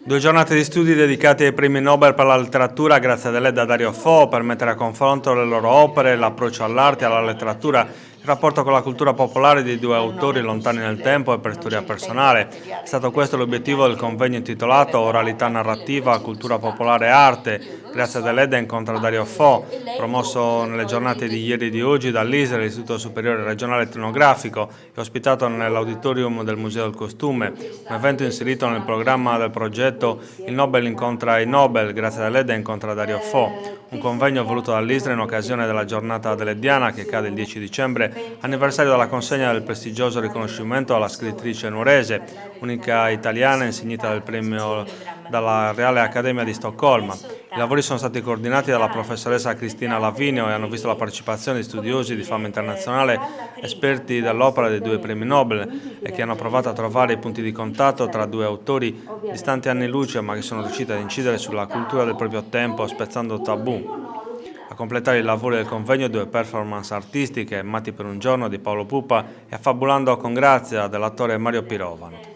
2 giornate di studi dedicate ai premi Nobel per la letteratura grazie a Deleda e Dario Fo per mettere a confronto le loro opere, l'approccio all'arte e alla letteratura, il rapporto con la cultura popolare di 2 autori lontani nel tempo e per storia personale. È stato questo l'obiettivo del convegno intitolato Oralità narrativa, cultura popolare e arte, grazie a Deleda incontra Dario Fo, promosso nelle giornate di ieri e di oggi dall'ISRE, l'Istituto Superiore Regionale Etnografico, e ospitato nell'auditorium del Museo del Costume, un evento inserito nel programma del progetto Il Nobel incontra i Nobel, grazie a Deleda incontra Dario Fo, un convegno voluto dall'ISRE in occasione della giornata delediana che cade il 10 dicembre, anniversario della consegna del prestigioso riconoscimento alla scrittrice nuorese, unica italiana insignita del premio dalla Reale Accademia di Stoccolma. I lavori sono stati coordinati dalla professoressa Cristina Lavinio e hanno visto la partecipazione di studiosi di fama internazionale, esperti dell'opera dei 2 premi Nobel e che hanno provato a trovare i punti di contatto tra 2 autori distanti anni luce ma che sono riusciti ad incidere sulla cultura del proprio tempo spezzando tabù. A completare i lavori del convegno 2 performance artistiche, Matti per un giorno di Paolo Pupa e Affabulando con grazia dell'attore Mario Pirovano.